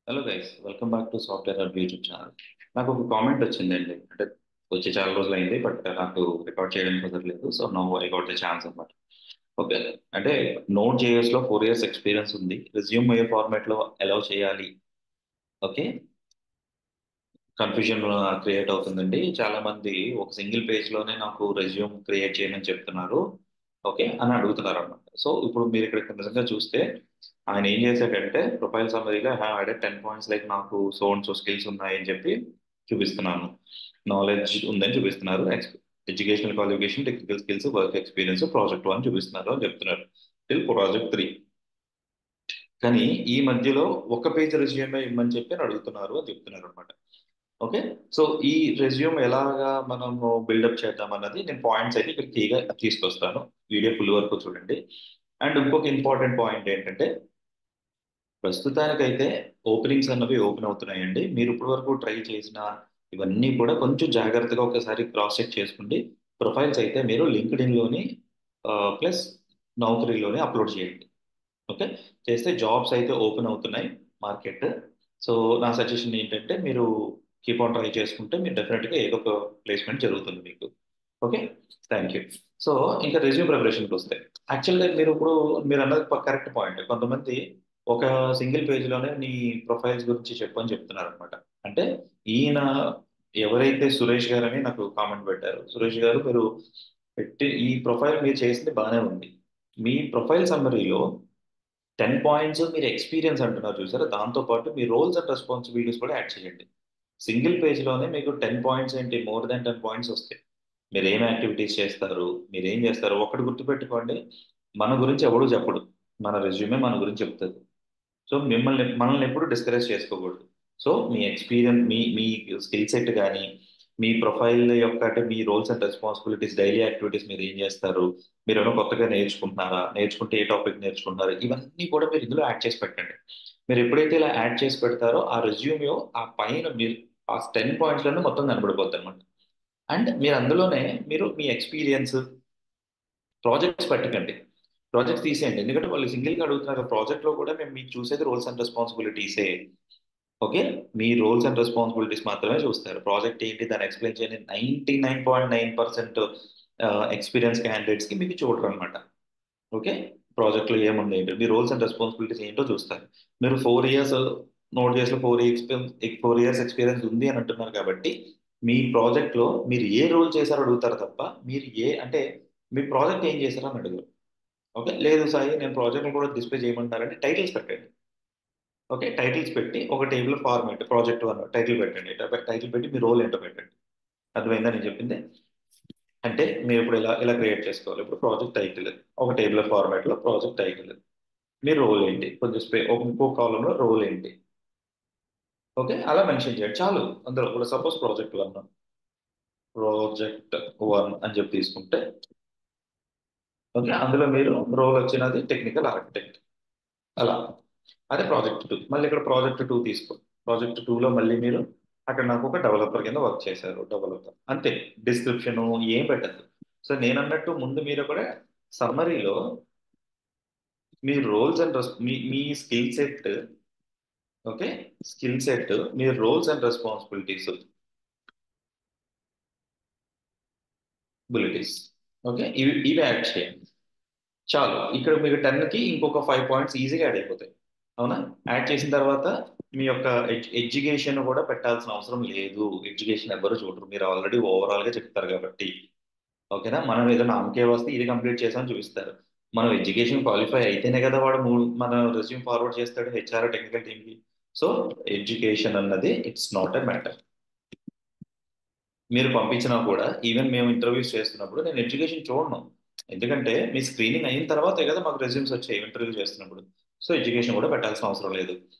Hello guys, welcome back to software hub YouTube channel. నాకు ఒక comment వచ్చిందండి. అంటే వచ్చి చాలా రోజులు అయింది, బట్ నాకు రికార్డ్ చేయడం కుదరలేదు. So no I got the chance అనమాట. ఓకే. అంటే నోట్ జేఎస్ లో 4 years ఎక్స్పీరియన్స్ ఉంది. రెజ్యూమ్ ఏ ఫార్మాట్ లో అలౌ చేయాలి? ఓకే. కన్ఫ్యూజన్ క్రియేట్ అవుతుందండి. చాలా మంది ఒక సింగిల్ పేజ్ లోనే నాకు రెజ్యూమ్ క్రియేట్ చేయమని చెప్తున్నారు. ఓకే అని అడుగుతున్నారు అనమాట. సో ఇప్పుడు మీరు ఇక్కడ నిజంగా చూస్తే ఆయన ఏం చేశాడంటే ప్రొఫైల్ సమ్మరీగా యాడ్ 10 పాయింట్స్ లైక్ నాకు సో అండ్ సో స్కిల్స్ ఉన్నాయని చెప్పి చూపిస్తున్నాను. నాలెడ్జ్ ఉందని చూపిస్తున్నారు. Educational qualification, technical skills, work experience, project 1 చూపిస్తున్నారు అని చెప్తున్నారు టిల్ ప్రాజెక్ట్ 3. కానీ ఈ మధ్యలో ఒక పేజ్ రెజ్యూమే ఇమ్మని చెప్పి అని అడుగుతున్నారు అని చెప్తున్నారు అనమాట. ఓకే. సో ఈ రెజ్యూమ్ ఎలాగా మనము బిల్డప్ చేద్దాం అన్నది నేను పాయింట్స్ అయితే ఇక్కడ కీగా తీసుకొస్తాను. వీడియో ఫుల్ వరకు చూడండి. అండ్ ఇంకొక ఇంపార్టెంట్ పాయింట్ ఏంటంటే ప్రస్తుతానికైతే ఓపెనింగ్స్ అన్నవి ఓపెన్ అవుతున్నాయండి. మీరు ఇప్పటి వరకు ట్రై చేసిన ఇవన్నీ కూడా కొంచెం జాగ్రత్తగా ఒకసారి క్రాస్ చెక్ చేసుకోండి. ప్రొఫైల్స్ అయితే మీరు లింక్డ్ఇన్లోని ప్లస్ నౌకరీలోని అప్లోడ్ చేయండి. ఓకే. చేస్తే జాబ్స్ అయితే ఓపెన్ అవుతున్నాయి మార్కెట్. సో నా సజెషన్ ఏంటంటే మీరు కీప్ ఆన్ ట్రై చేసుకుంటే మీరు డెఫినెట్గా ఏదో ఒక ప్లేస్మెంట్ జరుగుతుంది మీకు. ఓకే. Thank you. సో ఇంకా రెజ్యూమ్ ప్రిపరేషన్కి వస్తే యాక్చువల్గా మీరు అన్నది కరెక్ట్ పాయింట్. కొంతమంది ఒక సింగిల్ పేజ్లోనే నీ ప్రొఫైల్స్ గురించి చెప్పని చెప్తున్నారు అనమాట. అంటే ఈయన ఎవరైతే సురేష్ గారు అని నాకు కామెంట్ పెట్టారు. సురేష్ గారు మీరు పెట్టి ఈ ప్రొఫైల్ మీరు చేసింది బాగానే ఉంది. మీ ప్రొఫైల్ సమ్మరీలో 10 పాయింట్స్ మీరు ఎక్స్పీరియన్స్ అంటున్నారు చూసారా, దాంతో పాటు మీ రోల్స్ అండ్ రెస్పాన్సిబిలిటీస్ కూడా యాడ్ చేయండి. సింగిల్ పేజ్లోనే మీకు 10 పాయింట్స్ ఏంటి, మోర్ దెన్ 10 పాయింట్స్ వస్తాయి. మీరు ఏం యాక్టివిటీస్ చేస్తారు, మీరు ఏం చేస్తారు ఒకటి గుర్తుపెట్టుకోండి. మన గురించి ఎవడు చెప్పడు, మన రెజ్యూమే మన గురించి చెప్తుంది. సో మనల్ని ఎప్పుడు డిస్కరేజ్ చేసుకోకూడదు. సో మీ ఎక్స్పీరియన్స్, మీ స్కిల్ సెట్ కానీ మీ ప్రొఫైల్ యొక్క అంటే మీ roles and responsibilities, daily activities మీరు ఏం చేస్తారు, మీరు ఏమైనా కొత్తగా నేర్చుకుంటున్నారా, నేర్చుకుంటే ఏ టాపిక్ నేర్చుకుంటున్నారు, ఇవన్నీ కూడా మీరు ఇందులో యాడ్ చేసి పెట్టండి. మీరు ఎప్పుడైతే ఇలా యాడ్ చేసి పెడతారో ఆ రెజ్యూమ్ ఆ పైన మీరు ఆ 10 పాయింట్స్లోనే మొత్తం కనబడిపోద్ది అనమాట. అండ్ మీరు అందులోనే మీరు మీ ఎక్స్పీరియన్స్, ప్రాజెక్ట్స్ పెట్టకండి. ప్రాజెక్ట్స్ తీసేయండి, ఎందుకంటే వాళ్ళు సింగిల్గా అడుగుతున్నారు. ప్రాజెక్ట్లో కూడా మేము మీకు చూసేది రోల్స్ అండ్ రెస్పాన్సిబిలిటీసే. ఓకే. మీ రోల్స్ అండ్ రెస్పాన్సిబిలిటీస్ మాత్రమే చూస్తారు. ప్రాజెక్ట్ ఏంటి దాన్ని ఎక్స్ప్లెయిన్ చేయండి. 99.9% ఎక్స్పీరియన్స్ క్యాండిడేట్స్కి మీకు చూడరు అనమాట. ఓకే. ప్రాజెక్ట్లో ఏముంది ఏంటి, మీ రోల్స్ అండ్ రెస్పాన్సిబిలిటీస్ ఏంటో చూస్తారు. మీరు 4 years నోట్ చేసిన 4 years ఎక్స్పీరియన్స్ ఉంది అని అంటున్నారు కాబట్టి మీ ప్రాజెక్ట్లో మీరు ఏ రోల్ చేశారో అడుగుతారు తప్ప మీరు అంటే మీ ప్రాజెక్ట్ ఏం చేశారో అని అడుగుతారు. ఓకే. లేదు సాయి నేను ప్రాజెక్ట్ కూడా డిస్ప్లే చేయమంటారంటే టైటిల్స్ పెట్టండి. ఓకే. టైటిల్స్ పెట్టి ఒక టేబుల్ ఫార్మాట్ ప్రాజెక్ట్ 1 టైటిల్ పెట్టండి. టైటిల్ పెట్టి మీ రోల్ ఏంటో పెట్టండి. అర్థమైందా నేను చెప్పింది? అంటే మీరు ఇప్పుడు ఇలా ఇలా క్రియేట్ చేసుకోవాలి. ఇప్పుడు ప్రాజెక్ట్ టైటిల్ ఒక టేబుల్ ఫార్మాట్ లో ప్రాజెక్ట్ టైటిల్, మీ రోల్ ఏంటి, కొంచెం ఇంకో కాలంలో రోల్ ఏంటి. ఓకే. అలా మెన్షన్ చేయండి చాలు. అందులో ఇప్పుడు సపోజ్ ప్రాజెక్ట్ 1 అని చెప్పి తీసుకుంటే ఓకే, అందులో మీరు రోల్ వచ్చినది టెక్నికల్ ఆర్కిటెక్ట్. అలా. అదే ప్రాజెక్ట్ 2 మళ్ళీ ఇక్కడ ప్రాజెక్ట్ 2 తీసుకో. ప్రాజెక్ట్ 2లో మళ్ళీ మీరు అక్కడ నాకు ఒక డెవలపర్ కింద వర్క్ చేశారు, డెవలపర్ అంతే. డిస్క్రిప్షన్ ఏం పెట్టద్దు. సో నేను అన్నట్టు ముందు మీరు కూడా సమ్మరీలో మీ రోల్స్ అండ్ మీ skill set. Okay. Skill set, మీ రోల్స్ అండ్ రెస్పాన్సిబిలిటీస్, బిలిటీస్. ఓకే. ఇవి యాడ్ చేయండి చాలు. ఇక్కడ మీకు 10కి ఇంకొక 5 పాయింట్స్ ఈజీగా యాడ్ అయిపోతాయి. అవునా? యాడ్ చేసిన తర్వాత మీ యొక్క ఎడ్యుకేషన్ కూడా పెట్టాల్సిన అవసరం లేదు. ఎడ్యుకేషన్ ఎవరు చూడరు, మీరు ఆల్రెడీ ఓవరాల్ గా చెప్తారు కాబట్టి. ఓకేనా? మనం ఏదో నామకే వస్తే ఇది కంప్లీట్ చేసామని చూపిస్తారు. మనం ఎడ్యుకేషన్ క్వాలిఫై అయితేనే కదా వాడు మన రెజ్యూమ్ ఫార్వర్డ్ చేస్తాడు హెచ్ఆర్ టెక్నికల్ టీమ్కి. సో ఎడ్యుకేషన్ అన్నది ఇట్స్ నాట్ ఎ మ్యాటర్. మీరు పంపించినా కూడా ఈవెన్ మేము ఇంటర్వ్యూస్ చేస్తున్నప్పుడు నేను ఎడ్యుకేషన్ చూడను. ఎందుకంటే మీ స్క్రీనింగ్ అయిన తర్వాతే కదా మాకు రెజ్యూమ్స్ వచ్చాయి ఇంటర్వ్యూ చేస్తున్నప్పుడు. సో ఎడ్యుకేషన్ కూడా పెట్టాల్సిన అవసరం లేదు.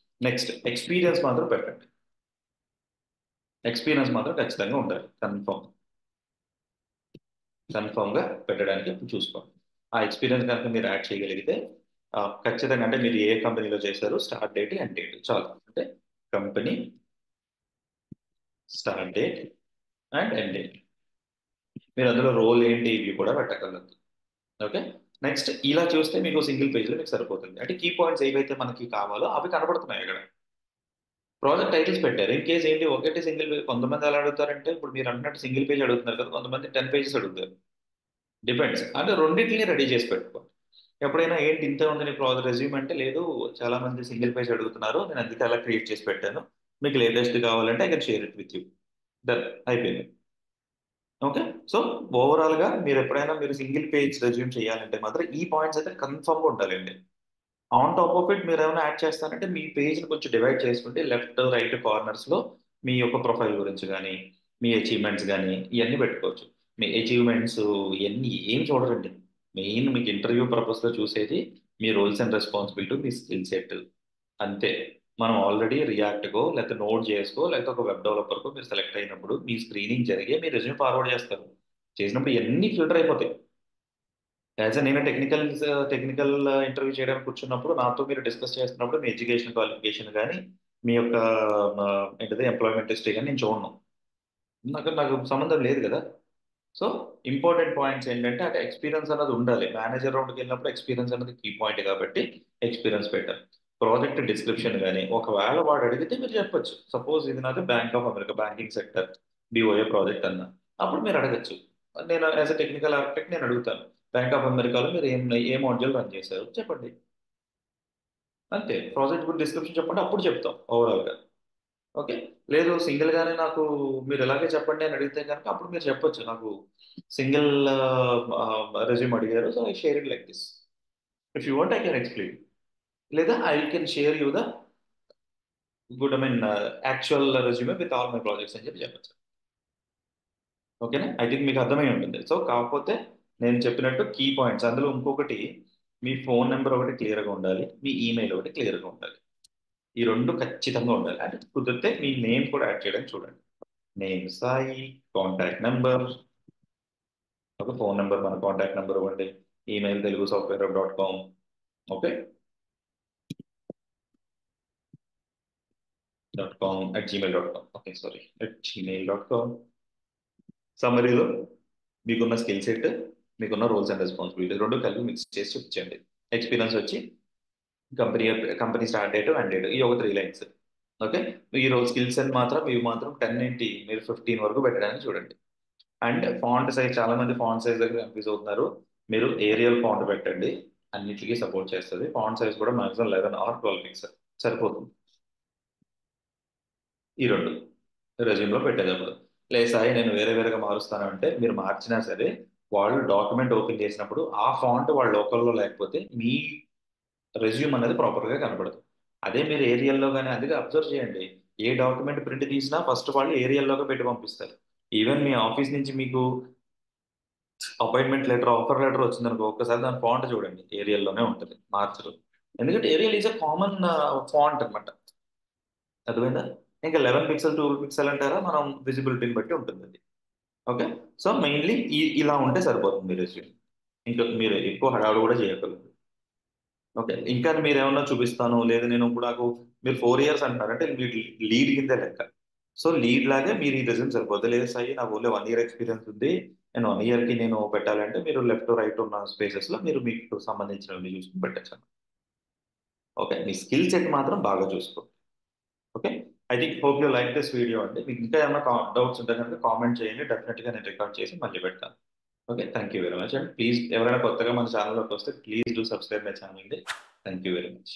నెక్స్ట్ ఎక్స్పీరియన్స్ మాత్రం పెట్టండి. ఎక్స్పీరియన్స్ మాత్రం ఖచ్చితంగా ఉండాలి. కన్ఫర్మ్ గా పెట్టడానికి చూసుకోండి. ఆ ఎక్స్పీరియన్స్ కనుక మీరు యాడ్ చేయగలిగితే ఖచ్చితంగా అంటే మీరు ఏ కంపెనీలో చేశారు, స్టార్ట్ డేట్, ఎండ్ డేట్ చాలు. అంటే company, start date and end date. మీరు అందులో రోల్ ఏంటి ఇవి కూడా పెట్టగలరు. ఓకే. నెక్స్ట్ ఇలా చూస్తే మీకు సింగిల్ పేజ్లో మీకు సరిపోతుంది. అంటే కీ పాయింట్స్ ఏవైతే మనకి కావాలో అవి కనబడుతున్నాయి ఇక్కడ. ప్రాజెక్ట్ టైటిల్స్ పెట్టారు. ఇన్ కేస్ ఏంటి ఒకటి సింగిల్ పేజ్, కొంతమంది ఎలా అడుగుతారంటే ఇప్పుడు మీరు అన్నట్టు సింగిల్ పేజ్ అడుగుతున్నారు కదా, కొంతమంది 10 పేజెస్ అడుగుతారు. డిపెండ్స్. అంటే రెండిటిని రెడీ చేసి పెట్టుకో. ఎప్పుడైనా ఏంటి ఇంతే ఉంది నీ ప్రాజెక్ట్ రెజ్యూమ్ అంటే, లేదు చాలా మంది సింగిల్ పేజ్ అడుగుతున్నారు, నేను అందుకే అలా క్రియేట్ చేసి పెట్టాను, మీకు లేటెస్ట్ కావాలంటే I can share it with you. Done, అయిపోయింది. ఓకే. సో ఓవరాల్ గా మీరు ఎప్పుడైనా మీరు సింగిల్ పేజ్ రెజ్యూమ్ చేయాలంటే మాత్రం ఈ పాయింట్స్ అయితే కన్ఫర్మ్ గా ఉండాలండి. ఆన్ టాప్ ఆఫ్ ఇట్ మీరు ఏమైనా యాడ్ చేస్తారంటే మీ పేజ్ ని కొంచెం డివైడ్ చేసుకుంటే లెఫ్ట్ రైట్ కార్నర్స్ లో మీ యొక్క ప్రొఫైల్ గురించి కానీ, మీ అచీవ్మెంట్స్ కానీ ఇవన్నీ పెట్టుకోవచ్చు. మీ అచీవ్మెంట్స్ ఇవన్నీ ఏం చూడరండి. మెయిన్ మీకు ఇంటర్వ్యూ పర్పస్ లో చూసేది మీ రోల్స్ అండ్ రెస్పాన్సిబిలిటీ, మీ స్కిల్ సెట్, అంతే. మనం ఆల్రెడీ రియాక్ట్కో లేకపోతే నోట్ చేసుకో లేకపోతే ఒక వెబ్ డెవలపర్కో మీరు సెలెక్ట్ అయినప్పుడు మీ స్క్రీనింగ్ జరిగే మీ రెజ్యూమ్ ఫార్వర్డ్ చేస్తారు. చేసినప్పుడు ఇవన్నీ ఫిల్టర్ అయిపోతాయి. యాజ్ నేను టెక్నికల్ ఇంటర్వ్యూ చేయడానికి కూర్చున్నప్పుడు నాతో మీరు డిస్కస్ చేస్తున్నప్పుడు మీ ఎడ్యుకేషన్ క్వాలిఫికేషన్ కానీ, మీ యొక్క ఏంటిది ఎంప్లాయ్మెంట్ హిస్టరీ కానీ నేను చూడను. నాకు నాకు సంబంధం లేదు కదా. సో ఇంపార్టెంట్ పాయింట్స్ ఏంటంటే అక్కడ ఎక్స్పీరియన్స్ అన్నది ఉండాలి. మేనేజర్ రౌండ్కి వెళ్ళినప్పుడు ఎక్స్పీరియన్స్ అన్నది కీ పాయింట్ కాబట్టి ఎక్స్పీరియన్స్ పెట్టారు. ప్రాజెక్ట్ డిస్క్రిప్షన్ కానీ ఒకవేళ వాడు అడిగితే మీరు చెప్పొచ్చు. సపోజ్ ఇది నాది bank of America banking sector BOA project అన్న, అప్పుడు మీరు అడగచ్చు. నేను యాజ్ అ టెక్నికల్ ఆర్కిటెక్ట్ నేను అడుగుతాను, బ్యాంక్ ఆఫ్ అమెరికాలో మీరు ఏ మాడ్యూల్ రన్ చేశారు చెప్పండి. అంతే, ప్రాజెక్ట్ గురించి డిస్క్రిప్షన్ చెప్పండి, అప్పుడు చెప్తాం ఓవరాల్గా. ఓకే. లేదు సింగిల్ గానే నాకు మీరు ఎలాగే చెప్పండి అని అడిగితే కనుక అప్పుడు మీరు చెప్పొచ్చు, నాకు సింగిల్ రెజ్యూమ్ అడిగారు, so I share it like this. If you want I can explain, లేదా I can share you the good I mean actual resume with all my projects అని చెప్పి చెప్పచ్చు. ఓకేనా, ఐ థింక్ మీకు అర్థమై ఉంటుంది. సో కాకపోతే నేను చెప్పినట్టు కీ పాయింట్స్ అందులో ఇంకొకటి, మీ ఫోన్ నెంబర్ ఒకటి క్లియర్గా ఉండాలి, మీ ఈమెయిల్ ఒకటి క్లియర్గా ఉండాలి. ఈ రెండు ఖచ్చితంగా ఉండాలి. అంటే కుదిరితే మీ నేమ్ కూడా యాడ్ చేయడానికి చూడండి. నేమ్ సాయి, కాంటాక్ట్ నెంబర్, ఒక ఫోన్ నెంబర్, మన కాంటాక్ట్ నెంబర్ ఇవ్వండి, email Telugu software .com. Okay, .com@gmail.com. Okay sorry @gmail.com. సమ్మరీలో మీకున్న స్కిల్ సెట్, మీకున్న రోల్స్ అండ్ రెస్పాన్సిబిలిటీ రెండు కలిపి మిక్స్ చేసి చూపించండి. ఎక్స్పీరియన్స్ వచ్చి company company start date and date, ఈ ఒక 3 లైన్స్. ఓకే. ఈ రోజు స్కిల్ సెట్ మాత్రం ఇవి మాత్రం 10 ఏంటి మీరు 15 వరకు పెట్టడానికి చూడండి. అండ్ ఫాంట్ సైజ్, చాలా మంది ఫాంట్ సైజ్ దగ్గర కన్ఫ్యూజ్ అవుతున్నారు. మీరు ఏరియల్ ఫాంట్ పెట్టండి, అన్నిటికీ సపోర్ట్ చేస్తుంది. ఫాంట్ సైజ్ కూడా మాక్సిమం 11 ఆర్ 12 పిక్సెల్ సరిపోతుంది. ఈ రెండు రెజ్యూమ్లో పెట్టేటప్పుడు. లేదు సాయి నేను వేరే వేరేగా మారుస్తాను అంటే మీరు మార్చినా సరే వాళ్ళు డాక్యుమెంట్ ఓపెన్ చేసినప్పుడు ఆ ఫాంట్ వాళ్ళ లోకల్లో లేకపోతే మీ రెజ్యూమ్ అనేది ప్రాపర్గా కనపడదు. అదే మీరు ఏరియల్లో కానీ అందుకే అబ్జర్వ్ చేయండి, ఏ డాక్యుమెంట్ ప్రింట్ తీసినా ఫస్ట్ వాళ్ళు ఏరియల్లోగా పెట్టి పంపిస్తారు. ఈవెన్ మీ ఆఫీస్ నుంచి మీకు అపాయింట్మెంట్ లెటర్, ఆఫర్ లెటర్ వచ్చిందనుకో ఒక్కసారి దాని ఫాంట్ చూడండి, ఏరియల్లోనే ఉంటుంది, మార్చరు. ఎందుకంటే Arial is a common font అనమాట. అర్థమైందా. ఇంకా 11 పిక్సెల్ 12 పిక్సెల్ అంటారా, మనం విజిబిలిటీని బట్టి ఉంటుంది అది. ఓకే. సో మెయిన్లీ ఇలా ఉంటే సరిపోతుంది మీ రెజ్యూమ్. ఇంకా మీరు ఎక్కువ హడావుడు కూడా చేయగలరు. ఓకే. ఇంకా మీరు ఏమన్నా చూపిస్తాను లేదు నేను ఇప్పుడు నాకు మీరు 4 ఇయర్స్ అంటున్నారు అంటే మీరు లీడ్ కిందే లెక్క. సో లీడ్ లాగే మీరు ఈ రెజ్యూమ్ సరిపోతుంది. లేదు సాయి నాకు ఓన్లీ 1 ఇయర్ ఎక్స్పీరియన్స్ ఉంది, నేను 1 ఇయర్కి నేను పెట్టాలంటే మీరు లెఫ్ట్ రైట్ ఉన్న స్పేసెస్ లో మీరు మీకు సంబంధించినవి చూసుకుని పెట్టచ్చు. ఓకే, మీ స్కిల్ సెట్ మాత్రం బాగా చూసుకో. Okay. I think hope you like this video అండి. మీకు ఇంకా ఏమైనా డౌట్స్ ఉంటే కనుక కామెంట్ చేయండి, డెఫినెట్గా నేను రికార్డ్ చేసి మళ్ళీ పెడతాను. Okay, thank you very much and please ఎవరైనా కొత్తగా మన ఛానల్లోకి వస్తే please do subscribe my channel అండి. Thank you very much.